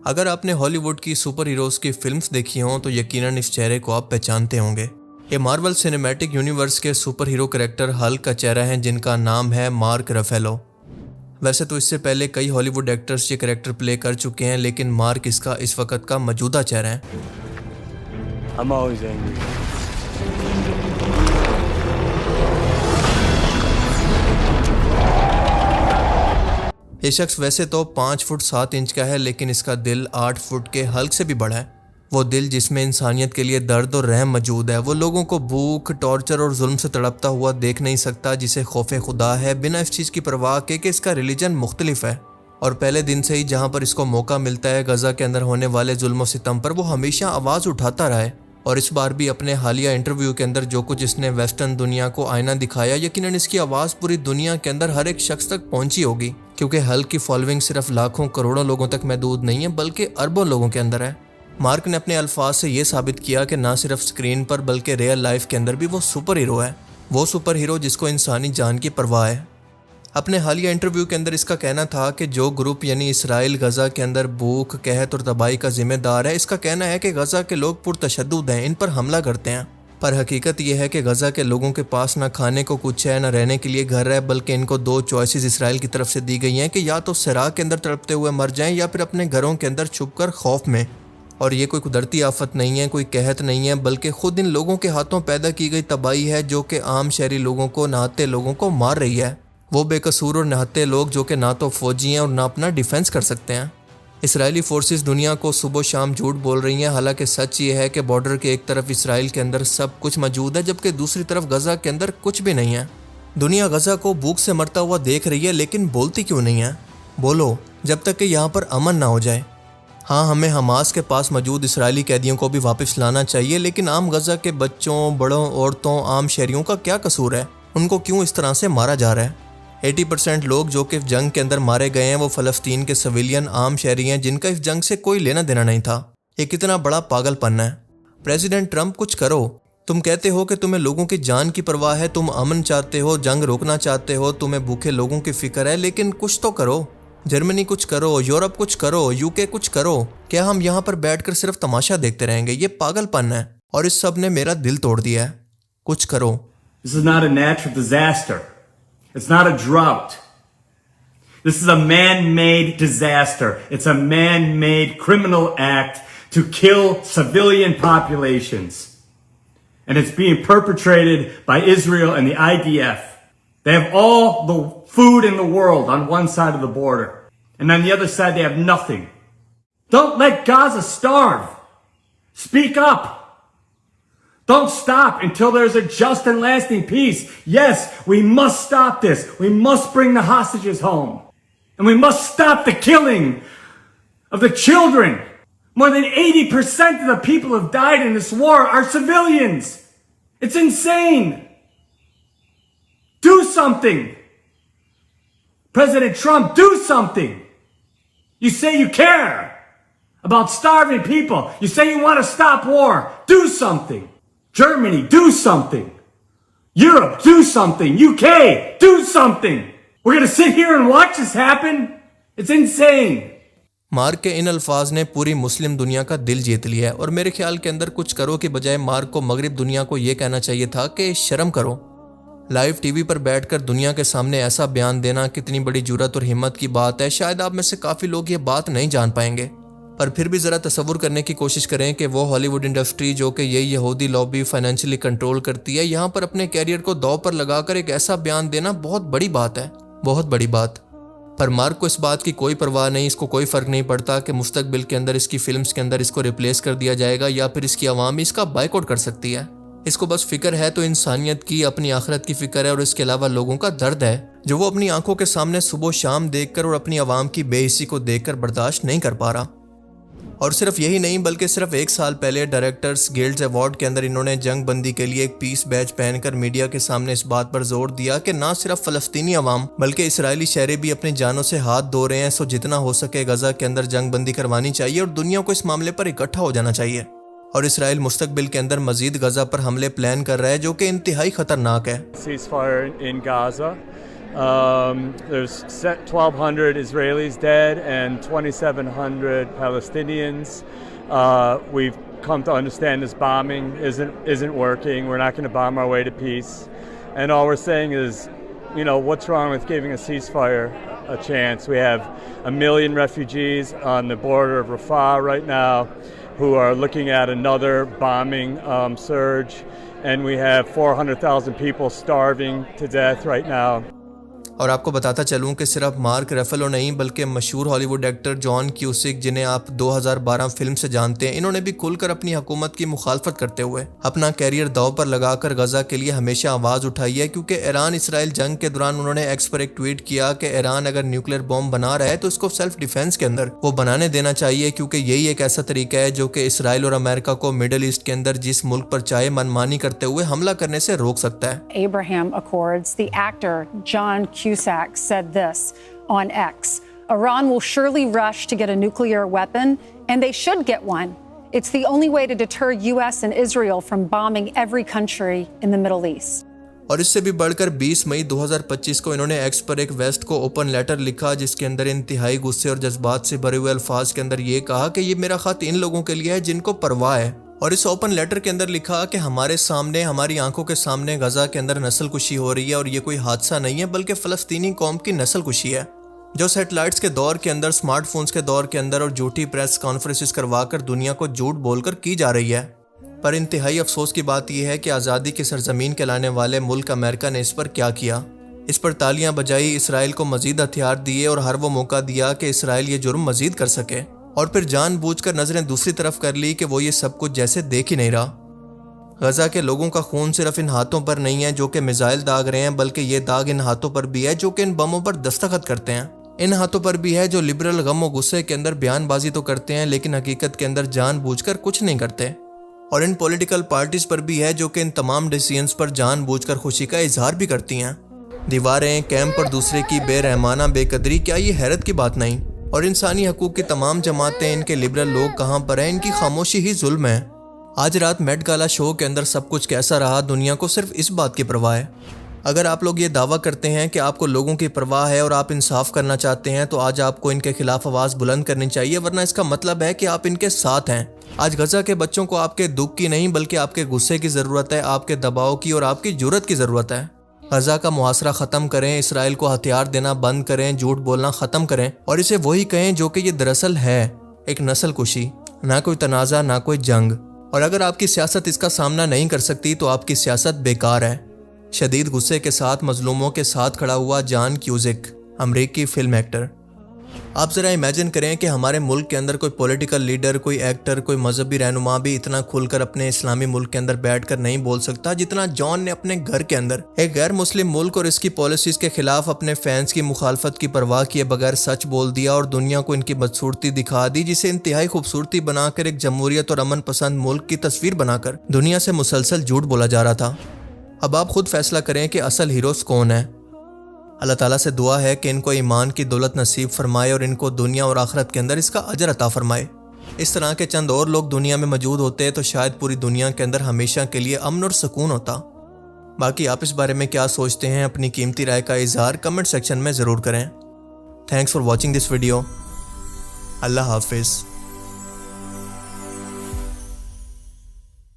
اگر آپ نے ہالی ووڈ کی سپر ہیروز کی فلمز دیکھی ہوں تو یقیناً اس چہرے کو آپ پہچانتے ہوں گے۔ یہ مارول سینیمیٹک یونیورس کے سپر ہیرو کریکٹر ہلک کا چہرہ ہیں جن کا نام ہے مارک رفیلو۔ ویسے تو اس سے پہلے کئی ہالی ووڈ ایکٹرز یہ کریکٹر پلے کر چکے ہیں، لیکن مارک اس وقت کا موجودہ چہرہ ہے۔ I'm always angry. یہ شخص ویسے تو 5 فٹ 7 انچ کا ہے، لیکن اس کا دل 8 فٹ کے ہلک سے بھی بڑا ہے۔ وہ دل جس میں انسانیت کے لیے درد اور رحم موجود ہے۔ وہ لوگوں کو بھوک، ٹارچر اور ظلم سے تڑپتا ہوا دیکھ نہیں سکتا، جسے خوف خدا ہے، بنا اس چیز کی پرواہ کے کہ اس کا ریلیجن مختلف ہے۔ اور پہلے دن سے ہی جہاں پر اس کو موقع ملتا ہے غزہ کے اندر ہونے والے ظلم و ستم پر وہ ہمیشہ آواز اٹھاتا رہا ہے۔ اور اس بار بھی اپنے حالیہ انٹرویو کے اندر جو کچھ اس نے ویسٹرن دنیا کو آئینہ دکھایا، یقیناً اس کی آواز پوری دنیا کے اندر ہر ایک شخص تک پہنچی ہوگی، کیونکہ ہلک کی فالوئنگ صرف لاکھوں کروڑوں لوگوں تک محدود نہیں ہے بلکہ اربوں لوگوں کے اندر ہے۔ مارک نے اپنے الفاظ سے یہ ثابت کیا کہ نہ صرف سکرین پر بلکہ ریئل لائف کے اندر بھی وہ سپر ہیرو ہے، وہ سپر ہیرو جس کو انسانی جان کی پرواہ ہے۔ اپنے حالیہ انٹرویو کے اندر اس کا کہنا تھا کہ جو گروپ یعنی اسرائیل غزہ کے اندر بھوک، قحط اور تباہی کا ذمہ دار ہے، اس کا کہنا ہے کہ غزہ کے لوگ پرتشدد ہیں، ان پر حملہ کرتے ہیں، پر حقیقت یہ ہے کہ غزہ کے لوگوں کے پاس نہ کھانے کو کچھ ہے، نہ رہنے کے لیے گھر ہے، بلکہ ان کو 2 چوائسز اسرائیل کی طرف سے دی گئی ہیں کہ یا تو صراع کے اندر تڑپتے ہوئے مر جائیں یا پھر اپنے گھروں کے اندر چھپ کر خوف میں۔ اور یہ کوئی قدرتی آفت نہیں ہے، کوئی قحط نہیں ہے، بلکہ خود ان لوگوں کے ہاتھوں پیدا کی گئی تباہی ہے جو کہ عام شہری لوگوں کو، نہاتے لوگوں کو مار رہی ہے۔ وہ بے قصور اور نہتے لوگ جو کہ نہ تو فوجی ہیں اور نہ اپنا ڈیفنس کر سکتے ہیں۔ اسرائیلی فورسز دنیا کو صبح و شام جھوٹ بول رہی ہیں، حالانکہ سچ یہ ہے کہ بارڈر کے ایک طرف اسرائیل کے اندر سب کچھ موجود ہے جبکہ دوسری طرف غزہ کے اندر کچھ بھی نہیں ہے۔ دنیا غزہ کو بھوک سے مرتا ہوا دیکھ رہی ہے، لیکن بولتی کیوں نہیں ہے؟ بولو جب تک کہ یہاں پر امن نہ ہو جائے۔ ہاں، ہمیں حماس کے پاس موجود اسرائیلی قیدیوں کو بھی واپس لانا چاہیے، لیکن عام غزہ کے بچوں، بڑوں، عورتوں، عام شہریوں کا کیا قصور ہے؟ ان کو کیوں اس طرح سے مارا جا رہا ہے؟ 80% لوگ جو کہ جنگ کے اندر مارے گئے ہیں وہ فلسطین کے سویلین عام شہری ہیں جن کا اس جنگ سے کوئی لینا دینا نہیں تھا۔ یہ کتنا بڑا پاگل پن ہے۔ پریزیڈنٹ ٹرمپ کچھ کرو۔ تم کہتے ہو کہ تمہیں لوگوں کی جان کی پرواہ ہے، تم امن چاہتے ہو، جنگ روکنا چاہتے ہو، تمہیں بھوکے لوگوں کی فکر ہے، لیکن کچھ تو کرو۔ جرمنی کچھ کرو، یورپ کچھ کرو، UK کچھ کرو۔ کیا ہم یہاں پر بیٹھ کر صرف تماشا دیکھتے رہیں گے؟ یہ پاگل پن ہے اور اس سب نے میرا دل توڑ دیا ہے۔ کچھ کرو۔ This is not a natural disaster. It's not a drought. This is a man-made disaster. It's a man-made criminal act to kill civilian populations. And it's being perpetrated by Israel and the IDF. They have all the food in the world on one side of the border. And on the other side, they have nothing. Don't let Gaza starve. Speak up. Don't stop until there's a just and lasting peace. Yes, we must stop this. We must bring the hostages home. And we must stop the killing of the children. More than 80% of the people who have died in this war are civilians. It's insane. Do something. President Trump, do something. You say you care about starving people. You say you want to stop war. Do something. Germany, do something. Europe, do something. UK, do something. We're going to sit here and watch this happen? It's insane. Mark کے ان الفاظ نے پوری مسلم دنیا کا دل جیت لیا ہے، اور میرے خیال کے اندر کچھ کرو کے بجائے مارک کو مغرب دنیا کو یہ کہنا چاہیے تھا کہ شرم کرو۔ لائیو ٹی وی پر بیٹھ کر دنیا کے سامنے ایسا بیان دینا کتنی بڑی جرأت اور ہمت کی بات ہے۔ شاید آپ میں سے کافی لوگ یہ بات نہیں جان پائیں گے، پر پھر بھی ذرا تصور کرنے کی کوشش کریں کہ وہ ہالی ووڈ انڈسٹری جو کہ یہ یہودی لابی فائنینشلی کنٹرول کرتی ہے، یہاں پر اپنے کیریئر کو داؤ پر لگا کر ایک ایسا بیان دینا بہت بڑی بات ہے، بہت بڑی بات۔ پر مارک کو اس بات کی کوئی پرواہ نہیں، اس کو کوئی فرق نہیں پڑتا کہ مستقبل کے اندر اس کی فلمز کے اندر اس کو ریپلیس کر دیا جائے گا یا پھر اس کی عوام اس کا بائیکاٹ کر سکتی ہے۔ اس کو بس فکر ہے تو انسانیت کی، اپنی آخرت کی فکر ہے، اور اس کے علاوہ لوگوں کا درد ہے جو وہ اپنی آنکھوں کے سامنے صبح و شام دیکھ کر اور اپنی عوام کی بے حسی کو دیکھ کر برداشت نہیں کر پا رہا۔ اور صرف یہی نہیں بلکہ صرف 1 سال پہلے ڈائریکٹرز گلڈز ایوارڈ کے اندر انہوں نے جنگ بندی کے لیے ایک پیس بیج پہن کر میڈیا کے سامنے اس بات پر زور دیا کہ نہ صرف فلسطینی عوام بلکہ اسرائیلی شہری بھی اپنی جانوں سے ہاتھ دھو رہے ہیں، سو جتنا ہو سکے غزہ کے اندر جنگ بندی کروانی چاہیے اور دنیا کو اس معاملے پر اکٹھا ہو جانا چاہیے۔ اور اسرائیل مستقبل کے اندر مزید غزہ پر حملے پلان کر رہا ہے جو کہ انتہائی خطرناک ہے۔ Ceasefire in Gaza There's 1,200 Israelis dead and 2,700 Palestinians. We've come to understand this bombing isn't working. We're not going to bomb our way to peace. And all we're saying is, what's wrong with giving a ceasefire a chance? We have 1 million refugees on the border of Rafah right now who are looking at another bombing surge. And we have 400,000 people starving to death right now. اور آپ کو بتاتا چلوں کہ صرف mark رفلو نہیں بلکہ مشہور ہالی ووڈ ایکٹر جان کیوسک، جنہیں آپ 2012 فلم سے جانتے ہیں، انہوں نے بھی کھل کر اپنی حکومت کی مخالفت کرتے ہوئے اپنا کیریئر داؤ پر لگا کر غزہ کے لیے ہمیشہ آواز اٹھائی ہے، کیونکہ ایران اسرائیل جنگ کے دوران انہوں نے ایکس پر ایک ٹویٹ کیا کہ ایران اگر نیوکلیر بم بنا رہا ہے تو اس کو سیلف ڈیفense کے اندر وہ بنانے دینا چاہیے، کیونکہ یہی ایک ایسا طریقہ ہے جو کہ اسرائیل اور امریکہ کو مڈل ایسٹ کے اندر جس ملک پر چاہے منمانی کرتے ہوئے حملہ کرنے سے روک سکتا ہے۔ Abraham Accords, the actor John Cusack said this on X: Iran will surely rush to get a nuclear weapon, and they should get one. It's the only way to deter US and Israel from bombing every country in the Middle East. اور اس سے بھی بڑھ کر 20 مئی 2025 کو انہوں نے x پر ایک waste کو اوپن لیٹر لکھا، جس کے اندر انتہائی غصے اور جذبات سے بھرے ہوئے الفاظ کے اندر یہ کہا کہ یہ میرا خط ان لوگوں کے لیے ہے جن کو پرواہ ہے، اور اس اوپن لیٹر کے اندر لکھا کہ ہمارے سامنے، ہماری آنکھوں کے سامنے غزہ کے اندر نسل کشی ہو رہی ہے، اور یہ کوئی حادثہ نہیں ہے بلکہ فلسطینی قوم کی نسل کشی ہے، جو سیٹلائٹس کے دور کے اندر، اسمارٹ فونز کے دور کے اندر اور جھوٹی پریس کانفرنسز کروا کر دنیا کو جھوٹ بول کر کی جا رہی ہے۔ پر انتہائی افسوس کی بات یہ ہے کہ آزادی کی سرزمین کہلانے والے ملک امریکہ نے اس پر کیا کیا؟ اس پر تالیاں بجائی، اسرائیل کو مزید ہتھیار دیے اور ہر وہ موقع دیا کہ اسرائیل یہ جرم مزید کر سکے، اور پھر جان بوجھ کر نظریں دوسری طرف کر لی کہ وہ یہ سب کچھ جیسے دیکھ ہی نہیں رہا۔ غزہ کے لوگوں کا خون صرف ان ہاتھوں پر نہیں ہے جو کہ میزائل داغ رہے ہیں، بلکہ یہ داغ ان ہاتھوں پر بھی ہے جو کہ ان بموں پر دستخط کرتے ہیں، ان ہاتھوں پر بھی ہے جو لبرل غم و غصے کے اندر بیان بازی تو کرتے ہیں لیکن حقیقت کے اندر جان بوجھ کر کچھ نہیں کرتے، اور ان پولیٹیکل پارٹیز پر بھی ہے جو کہ ان تمام ڈیسیژنز پر جان بوجھ کر خوشی کا اظہار بھی کرتی ہیں۔ دیواریں، کیمپ پر دوسرے کی بے رحمانہ بے قدری، کیا یہ حیرت کی بات نہیں؟ اور انسانی حقوق کی تمام جماعتیں، ان کے لبرل لوگ کہاں پر ہیں؟ ان کی خاموشی ہی ظلم ہے۔ آج رات میٹ گالا شو کے اندر سب کچھ کیسا رہا؟ دنیا کو صرف اس بات کی پرواہ ہے۔ اگر آپ لوگ یہ دعویٰ کرتے ہیں کہ آپ کو لوگوں کی پرواہ ہے اور آپ انصاف کرنا چاہتے ہیں تو آج آپ کو ان کے خلاف آواز بلند کرنی چاہیے، ورنہ اس کا مطلب ہے کہ آپ ان کے ساتھ ہیں۔ آج غزہ کے بچوں کو آپ کے دکھ کی نہیں بلکہ آپ کے غصے کی ضرورت ہے، آپ کے دباؤ کی اور آپ کی جرأت کی ضرورت ہے۔ غزہ کا محاصرہ ختم کریں، اسرائیل کو ہتھیار دینا بند کریں، جھوٹ بولنا ختم کریں، اور اسے وہی کہیں جو کہ یہ دراصل ہے، ایک نسل کشی، نہ کوئی تنازع، نہ کوئی جنگ۔ اور اگر آپ کی سیاست اس کا سامنا نہیں کر سکتی تو آپ کی سیاست بیکار ہے۔ شدید غصے کے ساتھ مظلوموں کے ساتھ کھڑا ہوا جان کیوزک، امریکی فلم ایکٹر۔ آپ ذرا امیجن کریں کہ ہمارے ملک کے اندر کوئی پولیٹیکل لیڈر، کوئی ایکٹر، کوئی مذہبی رہنما بھی اتنا کھل کر اپنے اسلامی ملک کے اندر بیٹھ کر نہیں بول سکتا جتنا جان نے اپنے گھر کے اندر ایک غیر مسلم ملک اور اس کی پالیسیز کے خلاف اپنے فینس کی مخالفت کی پرواہ کیے بغیر سچ بول دیا اور دنیا کو ان کی بدصورتی دکھا دی، جسے انتہائی خوبصورتی بنا کر ایک جمہوریت اور امن پسند ملک کی تصویر بنا کر دنیا سے مسلسل جھوٹ بولا جا رہا تھا۔ اب آپ خود فیصلہ کریں کہ اصل ہیروز کون ہیں۔ اللہ تعالیٰ سے دعا ہے کہ ان کو ایمان کی دولت نصیب فرمائے اور ان کو دنیا اور آخرت کے اندر اس کا اجر عطا فرمائے۔ اس طرح کے چند اور لوگ دنیا میں موجود ہوتے تو شاید پوری دنیا کے اندر ہمیشہ کے لیے امن اور سکون ہوتا۔ باقی آپ اس بارے میں کیا سوچتے ہیں؟ اپنی قیمتی رائے کا اظہار کمنٹ سیکشن میں ضرور کریں۔ Thanks for watching this video. اللہ حافظ۔